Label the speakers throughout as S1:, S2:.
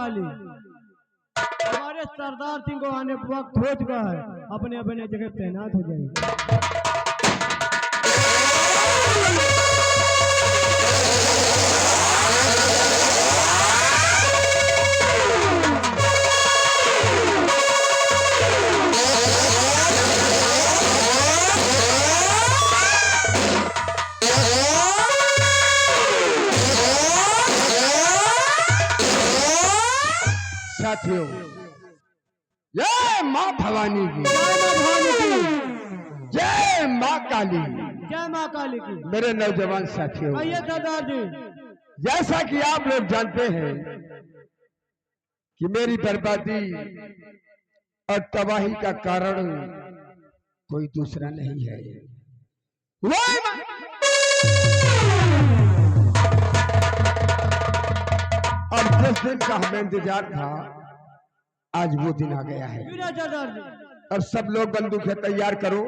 S1: काली, हमारे सरदार सिंह को आने वक्त हो चुका है, अपने अपने जगह तैनात हो जाएंगे।
S2: साथियों, जय माँ भवानी की,
S1: जय माँ भवानी की,
S2: जय माँ काली,
S1: जय माँ काली की।
S2: मेरे नौजवान साथियों,
S1: कहिए सरदार जी।
S2: जैसा कि आप लोग जानते हैं कि मेरी बर्बादी और तबाही का कारण कोई दूसरा नहीं है, और जिस दिन का हमें इंतजार था, आज वो दिन आ गया है। अब सब लोग बंदूकें तैयार करो,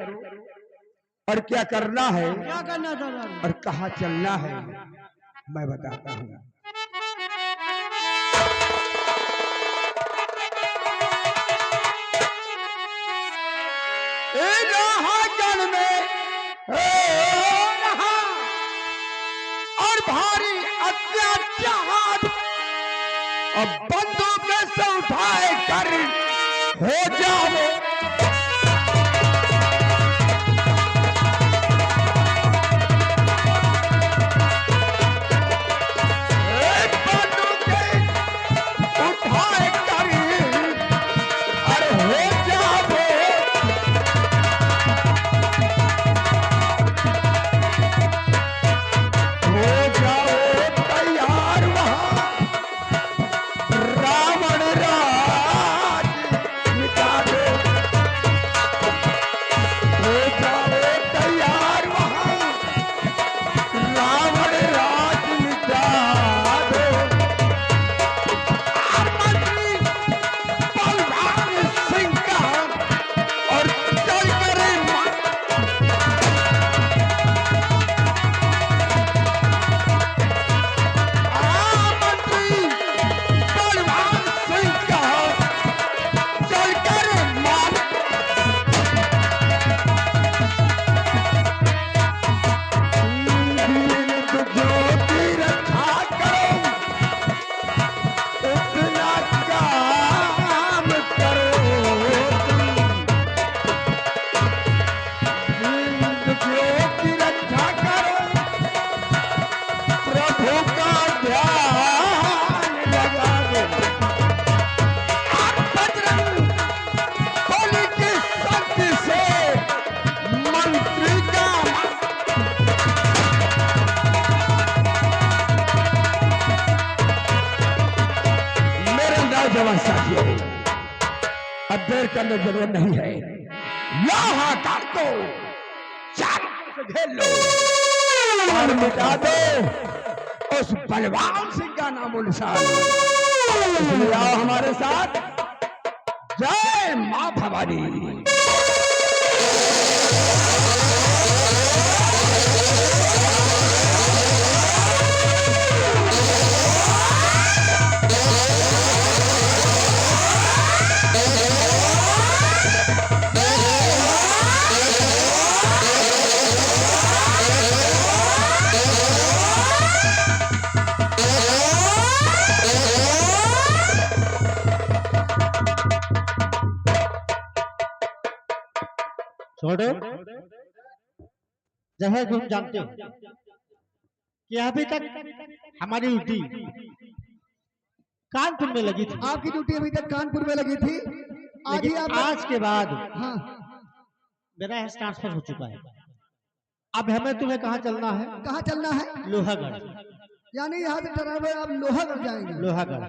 S2: और क्या करना है,
S1: क्या करना सरदार,
S2: और कहाँ चलना है, मैं बताता हूँ। और भारी अत्याचार अब बंदूक से उठाए कर हो जाओ, उठाए कर अरे हो जाओ, हो जाओ तैयार, वहां रावण राज मिटा दो, हो जाओ तैयार, वहां रावण राज मिटा दो। और मंत्री बलवान सिंह का और चल करे साथियों, अब देर करने की जरूरत नहीं है, यहाँ काट दो, चारों से घेर लो और मिटा दो उस बलवान सिंह का नामो निशान। इसलिए आओ हमारे साथ, जय माँ भवानी।
S3: छोड़ो, जैसे तुम जानते हो कि अभी तक हमारी ड्यूटी कानपुर में लगी थी।
S1: आपकी ड्यूटी अभी तक कानपुर में लगी थी,
S3: लेकिन आज के बाद
S1: हाँ,
S3: मेरा ट्रांसफर हो चुका है। अब हमें तुम्हें कहाँ चलना है?
S1: कहाँ चलना है?
S3: लोहागढ़।
S1: यानी यहाँ से ड्राइवर आप लोहागढ़ जाएंगे?
S3: लोहागढ़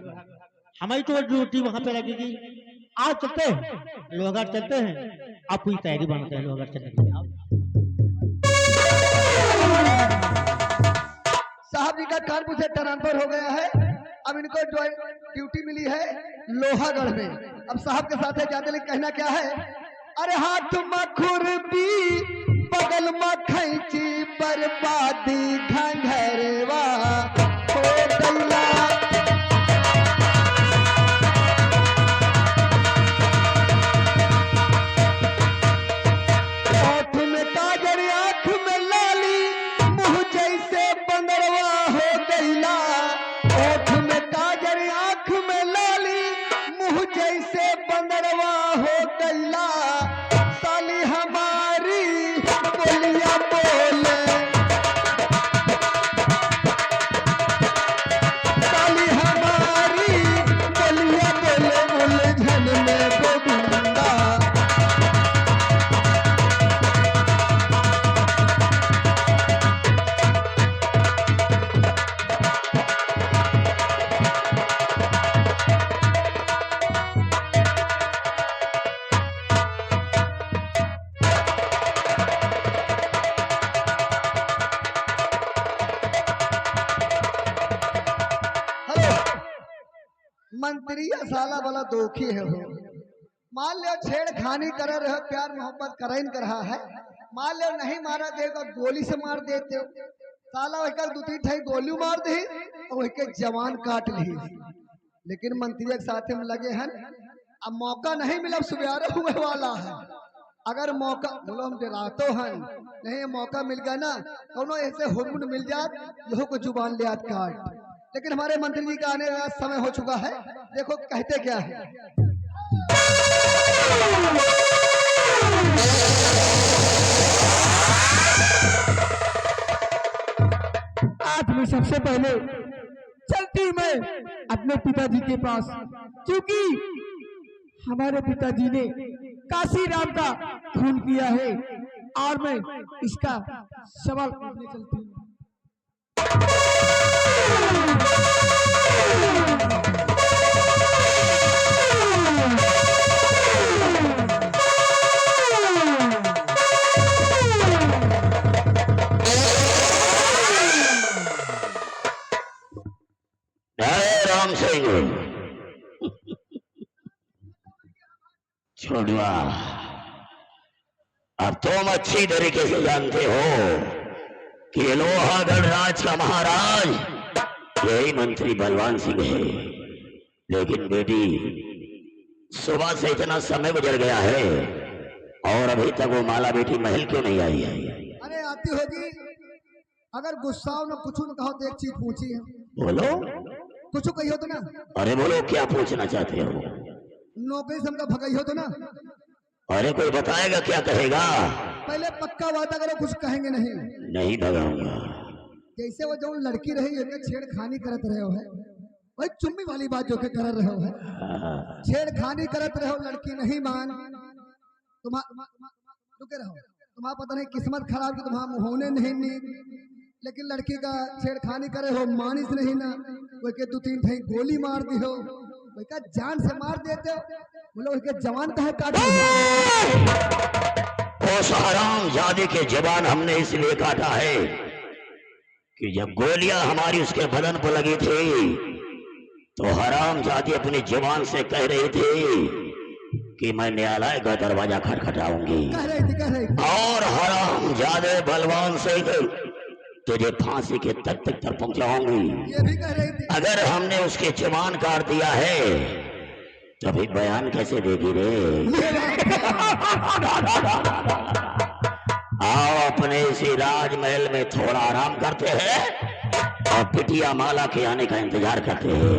S3: हमारी तो ड्यूटी वहां पे लगेगी। आज चलते हैं, लोहागढ़ चलते हैं। आप पूरी तैयारी बनाते हैं लोहागढ़ चलने के लिए।
S1: साहब जी का कानपुर से ट्रांसफर हो गया है, अब इनको ड्यूटी मिली है लोहागढ़ में। अब साहब के साथ जाते लिए कहना क्या है, अरे हाथ मखुरबी बगल में खैची बर्बादी घंघरवा हो गईला। हो गईला साली हमारी बोलिया बोले साली हमारी बोलिया बोले उलझन में गोविंदा मंत्री या साला वाला दोखी है हो। मान लो छेड़खानी कर रहे हो, प्यार मोहब्बत करन कर रहा है, मान लो नहीं मारा देगा गोली से मार देते हो, साला वही दू तीन ठाई गोली मार दे और वही के जवान काट ली। लेकिन मंत्री के साथ में लगे हैं, अब मौका नहीं मिला, सुबह हुए वाला है। अगर मौका बोलो हम डरातो हैं नहीं, मौका मिल गया ना कौनो ऐसे हुकुम मिल जात यहो को जुबान ले आत काट। लेकिन हमारे मंत्री जी का आने का समय हो चुका है, देखो कहते क्या है।
S2: आज मैं सबसे पहले चलती मैं अपने पिताजी के पास, क्योंकि हमारे पिताजी ने काशी राम का खून किया है और मैं इसका सवाल पूछने चलती हूँ।
S4: राम सिंह छोड़वा, अब तुम अच्छी तरीके से जानते हो कि लोहागढ़ राज का महाराज यही मंत्री बलवान सिंह है। लेकिन बेटी सुबह से इतना समय गुजर गया है और अभी तक वो माला बेटी महल क्यों नहीं आई है?
S1: अरे आती होगी, अगर गुस्सा हो न कुछ न कहो तो एक चीज पूछी है।
S4: बोलो,
S1: कुछ कही हो तो ना।
S4: अरे बोलो, क्या पूछना चाहते हो?
S1: नौकरी से हमका भगाई हो तो ना।
S4: अरे कोई बताएगा क्या कहेगा?
S1: पहले पक्का वादा करो कुछ कहेंगे नहीं।
S4: नहीं भगाऊंगा।
S1: जैसे वो जो लड़की रही है छेड़खानी करत रहे हो है, वही चुम्मी वाली बात जो के कर रहे हो है, छेड़खानी करत रहे हो, लड़की नहीं मान, रुके रहो, तुम्हारा पता नहीं किस्मत खराब की तुम्हारा मुहोने नहीं नी, लेकिन लड़की का छेड़खानी करे हो, मानिस नहीं ना, वही के दो तीन ठाई गोली मार दी हो, वही का जान से मार देते हो, बोलो वही के जवान का है काटे।
S4: उस हरामजादे के जवान हमने इसलिए काटा है कि जब गोलियां हमारी उसके बदन पर लगी थी तो हरामजादी अपनी जुबान से कह रही थी कि मैं न्यायालय का दरवाजा खटखटाऊंगी और हरामजादे बलवान से तुझे फांसी के तक पहुंचाऊंगी।
S1: ये भी कह रही थी। अगर
S4: हमने उसके जुबान काट दिया है तो अभी बयान कैसे देगी रे? आओ अपने इसी राजमहल में थोड़ा आराम करते हैं और पिटिया माला के आने का इंतजार करते हैं।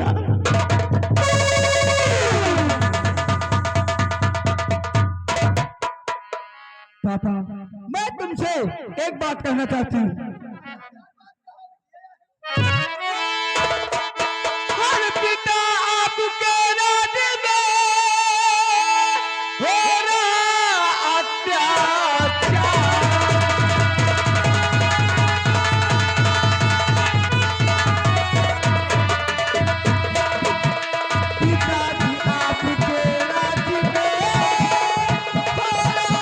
S2: पापा, मैं तुमसे एक बात कहना चाहती हूँ। हर पिता आपके राज में हो रहा अत्याचार, पिताजी आपके राज में हो रहा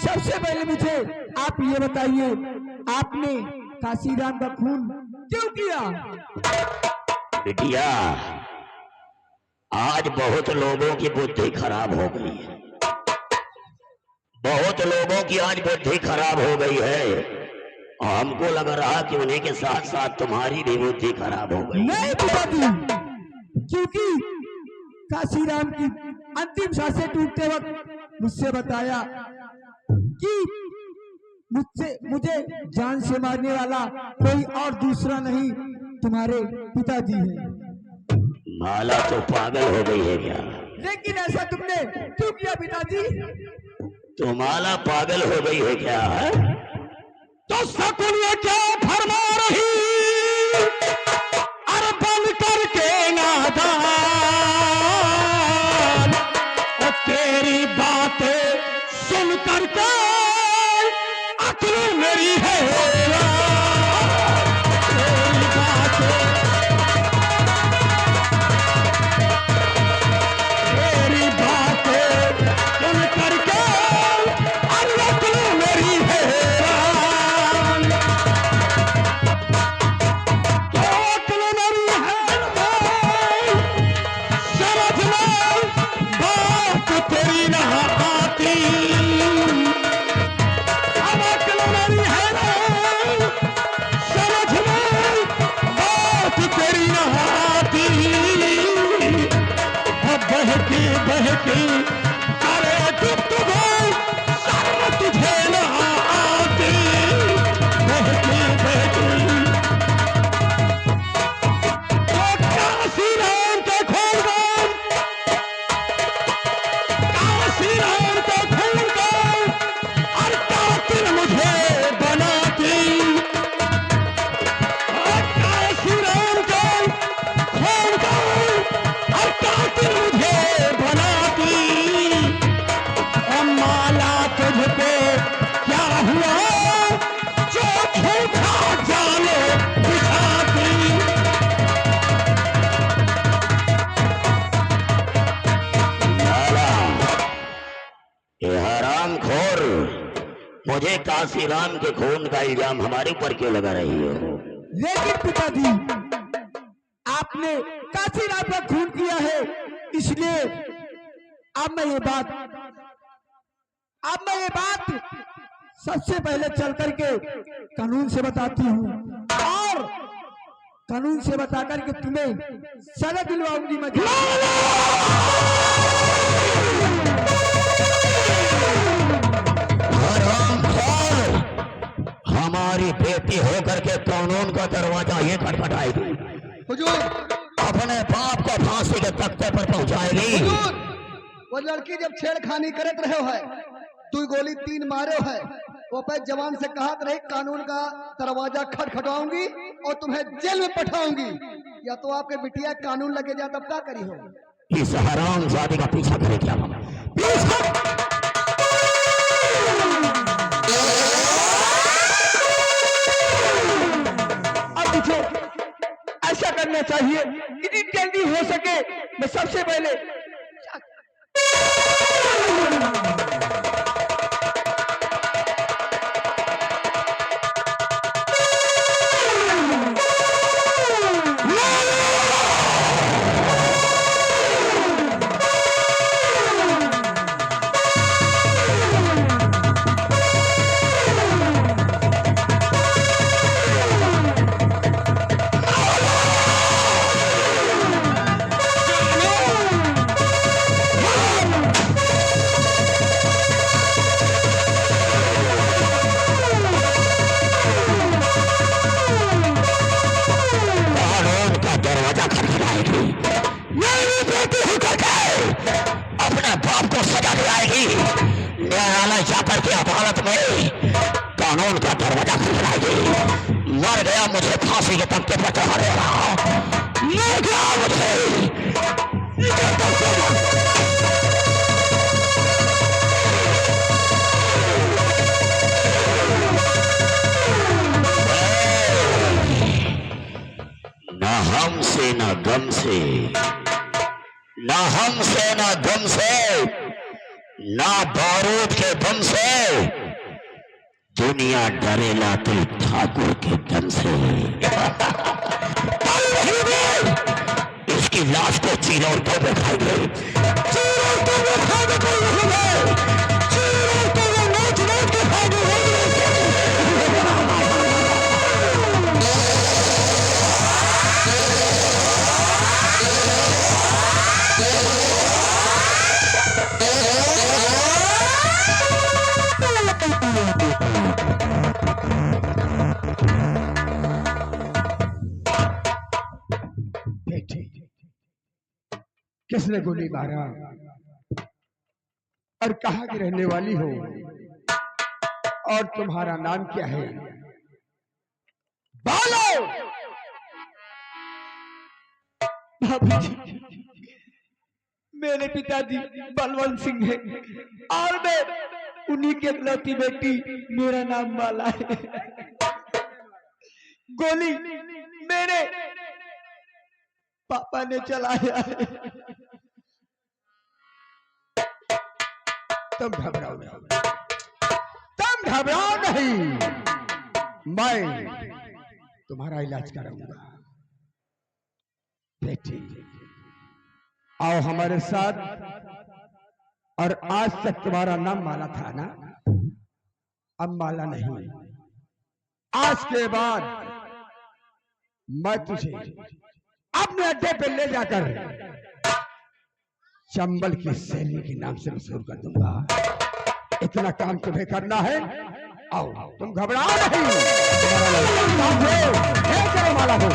S2: सबसे पहले मुझे आप ये बताइए, आपने काशीराम का खून क्यों किया?
S4: बिटिया, आज बहुत लोगों की बुद्धि खराब हो गई है, बहुत लोगों की आज बुद्धि खराब हो गई है हमको लग रहा कि उन्हीं के साथ साथ तुम्हारी भी बुद्धि खराब हो गई।
S2: नहीं पिताजी, क्योंकि काशीराम की अंतिम सांसें टूटते वक्त मुझसे बताया कि मुझे जान से मारने वाला कोई और दूसरा नहीं तुम्हारे पिताजी है।
S4: माला तो पागल हो गई है क्या?
S2: लेकिन ऐसा तुमने क्यों किया पिताजी?
S4: तो माला पागल हो गई है क्या?
S2: तो सकुन ये क्या फरमा रही, अरे बन करके नादान, और तेरी बातें सुन करके अक्ल मेरी है तेरी बातें, तेरी बातें सुन करके अक्ल मेरी है।
S4: मुझे काशीराम के खून का इल्जाम हमारे ऊपर क्यों लगा रही हो?
S2: लेकिन पिताजी, आपने काशीराम का खून किया है, इसलिए अब मैं ये बात सबसे पहले चल करके कानून से बताती हूँ, और कानून से बता करके तुम्हें सजा दिलवाऊंगी मैं।
S4: हमारी बेटी होकर के कानून का दरवाजा ये खटखटाएगी,
S1: हुजूर,
S4: अपने बाप को फांसी के तख्ते पर पहुंचाएगी।
S1: हुजूर, वो लड़की जब छेड़खानी करत रहे है, 2 गोली 3 मारे है, वो पे जवान से कहा रही कानून का दरवाजा खटखटाऊंगी और तुम्हें जेल में पठाऊंगी, या तो आपके बिटिया कानून लगे जा तब क्या करी हो?
S4: इस हरामजादी का पीछा करे क्या?
S2: अब मुझे ऐसा करना चाहिए जितनी जल्दी हो सके मैं सबसे पहले
S4: अपने बाप को सजा दिलाएगी, न्यायालय जाकर के अदालत में कानून का दरवाजा खटखटाएगी। मर गया मुझे फांसी के तख्ते पर चढ़ा देगा, मर गया मुझे। न हमसे न गम से, ना हमसे ना दम से, ना बारूद के दम से, दुनिया डरेला तो ठाकुर के दम से। इसकी लाश को चीरों में खाएंगे, चीरों में खाएंगे, चीरों में नोच नोच के खाएंगे।
S2: किसने गोली मारा और कहाँ की रहने वाली हो और तुम्हारा नाम क्या है? बोलो।
S1: बाबूजी, मेरे पिताजी बलवंत सिंह है और मैं उन्हीं की इकलौती बेटी, मेरा नाम माला है। गोली मेरे पापा ने चलाया है।
S2: तुम घबराओ नहीं, तुम घबराओ नहीं, मैं तुम्हारा इलाज कराऊंगा। बेटी आओ हमारे साथ। और आज तक तुम्हारा नाम माला था ना, अब माला नहीं। आज के बाद मैं तुझे अपने अड्डे पे ले जाकर चंबल की सैली के नाम से मशहूर कर दूंगा। इतना काम तुम्हें करना है। आओ, तुम घबराओ नहीं। चलो माला हो।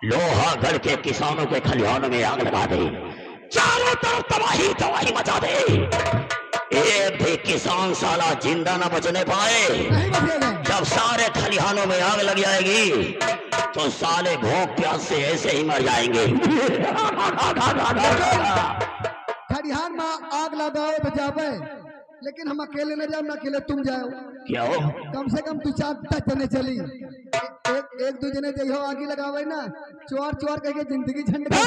S4: लोहागढ़ के किसानों के खलिहानों में आग लगा दे, चारों तरफ तबाही तबाही मचा दे। एक भी किसान साला जिंदा न बचने पाए। जब सारे खलिहानों में आग लग जाएगी तो साले भूख प्यास से ऐसे ही मर जाएंगे।
S1: खलिहान में आग लगाओ तो जावे, लेकिन हम अकेले न जाओ, न अकेले तुम जाओ।
S4: क्या हो?
S1: कम से कम 2-4 जने चली, एक दो जने जइहो आगे लगावे ना, चोर चोर कह के जिंदगी झंड कर दे।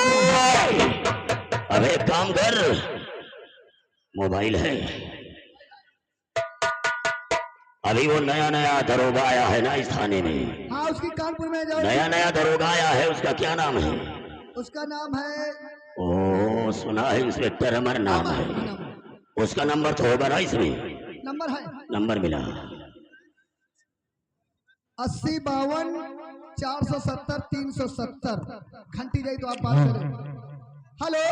S4: अब एक काम कर, मोबाइल है, अभी वो नया नया दरोगा आया है ना इस थाने में।
S1: हाँ, उसकी कानपुर में जाओ।
S4: नया दरोगा आया है, उसका क्या नाम है?
S1: उसका नाम है,
S4: ओ सुना है इंस्पेक्टर अमर नाम है। उसका नंबर तो होगा ना इसमें?
S1: नंबर है,
S4: नंबर मिला
S1: 80-52-470-370। घंटी जाई तो आप बात करें। हेलो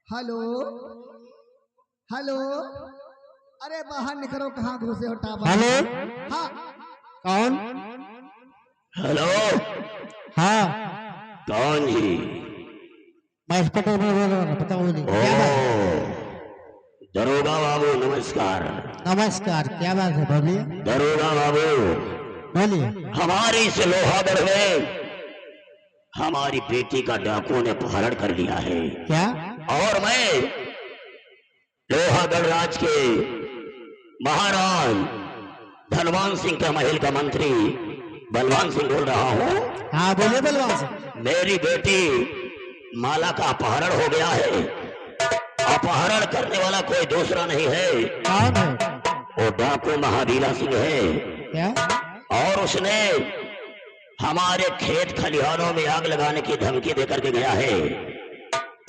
S1: हेलो हेलो, अरे बाहर निकलो, कहाँ घुसे हो टावर?
S3: हेलो,
S1: हाँ
S3: कौन?
S4: हेलो,
S3: हाँ,
S4: कौन जी?
S3: मैं इंस्पेक्टर बोल रहा हूँ, पता नहीं क्या बात है?
S4: दरोगा बाबू नमस्कार।
S3: नमस्कार, क्या बात है? बोलिए।
S4: दरोगा बाबू,
S3: बोलिए।
S4: हमारी इस लोहागढ़ में हमारी बेटी का डाकुओं ने अपहरण कर लिया है।
S3: क्या?
S4: और मैं लोहागढ़ राज के महाराज धनवान सिंह का महल का मंत्री बलवान सिंह बोल रहा हूँ।
S3: हाँ बोलिए बलवान सिंह।
S4: मेरी बेटी माला का अपहरण हो गया है। अपहरण करने वाला कोई दूसरा नहीं है।
S3: कौन है?
S4: वो डाकू महावीरा सिंह है।
S3: क्या?
S4: और उसने हमारे खेत खलिहानों में आग लगाने की धमकी देकर के गया है।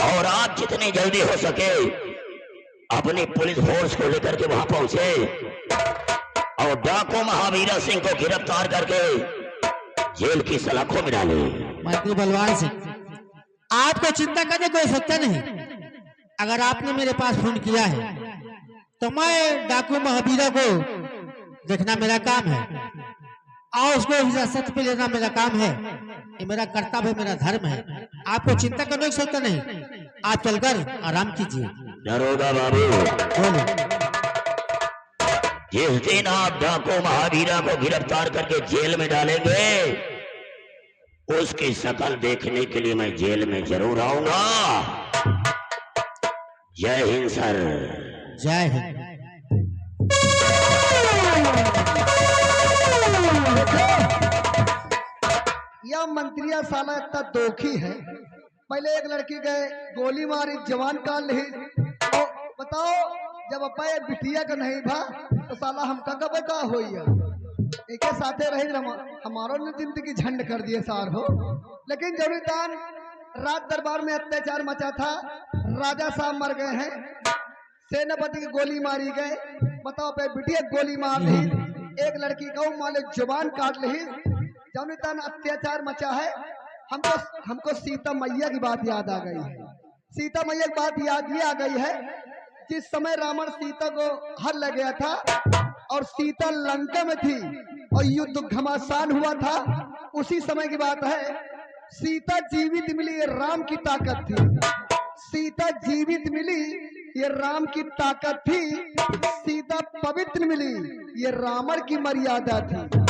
S4: और आप जितनी जल्दी हो सके अपनी पुलिस फोर्स को लेकर के वहां पहुंचे और डाकू महावीरा सिंह को गिरफ्तार करके जेल की सलाखों में डाले।
S3: मंत्री बलवान सिंह, आपको चिंता करने कोई आवश्यकता नहीं। अगर आपने मेरे पास फोन किया है तो मैं डाकू महावीरा को देखना मेरा काम है और उसको हिरासत पे लेना मेरा काम है। ये मेरा कर्तव्य है, मेरा धर्म है। आपको चिंता करने की आवश्यकता नहीं, आप चलकर आराम कीजिए।
S4: दरोगा बाबू,
S3: बोलो।
S4: जिस दिन आप डाकू महावीरा को गिरफ्तार करके जेल में डालेंगे उसकी शकल देखने के लिए मैं जेल में जरूर आऊंगा। जय हिंद सर।
S3: जय हिंद।
S1: यह मंत्रिया साला इतना दोखी है। पहले एक लड़की गए, गोली मारी, जवान काल ली। तो बताओ, जब अपा बिटिया का नहीं भा तो साला हमका कब का हो एक साथे रही, हमारो ने जिंदगी झंड कर दिए सार हो। लेकिन जरूरदान रात दरबार में अत्याचार मचा था, राजा साहब मर गए हैं, सेनापति की गोली मारी गए। बताओ पे बिटिया गोली मार ली, एक लड़की गौ माले जुबान काट ली। जौन तन अत्याचार मचा है, हमको सीता मैया की बात याद आ गई है। सीता मैया की बात याद ये आ गई है, जिस समय रावण सीता को हर ले गया था और सीता लंका में थी और युद्ध घमासान हुआ था, उसी समय की बात है। सीता जीवित मिली, ये राम की ताकत थी। सीता जीवित मिली, ये राम की ताकत थी। सीता पवित्र मिली, ये रावण की मर्यादा थी।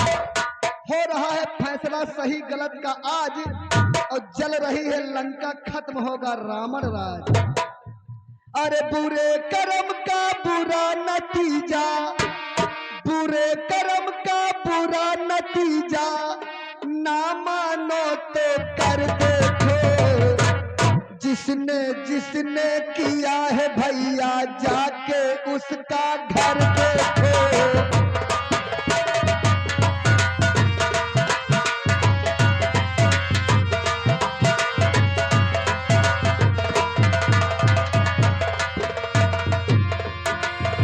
S1: हो रहा है फैसला सही गलत का आज, और जल रही है लंका, खत्म होगा रावण राज। अरे बुरे कर्म का बुरा नतीजा, बुरे कर्म का बुरा नतीजा, ना मानो तो कर देखो। जिसने जिसने किया है भैया, जाके उसका घर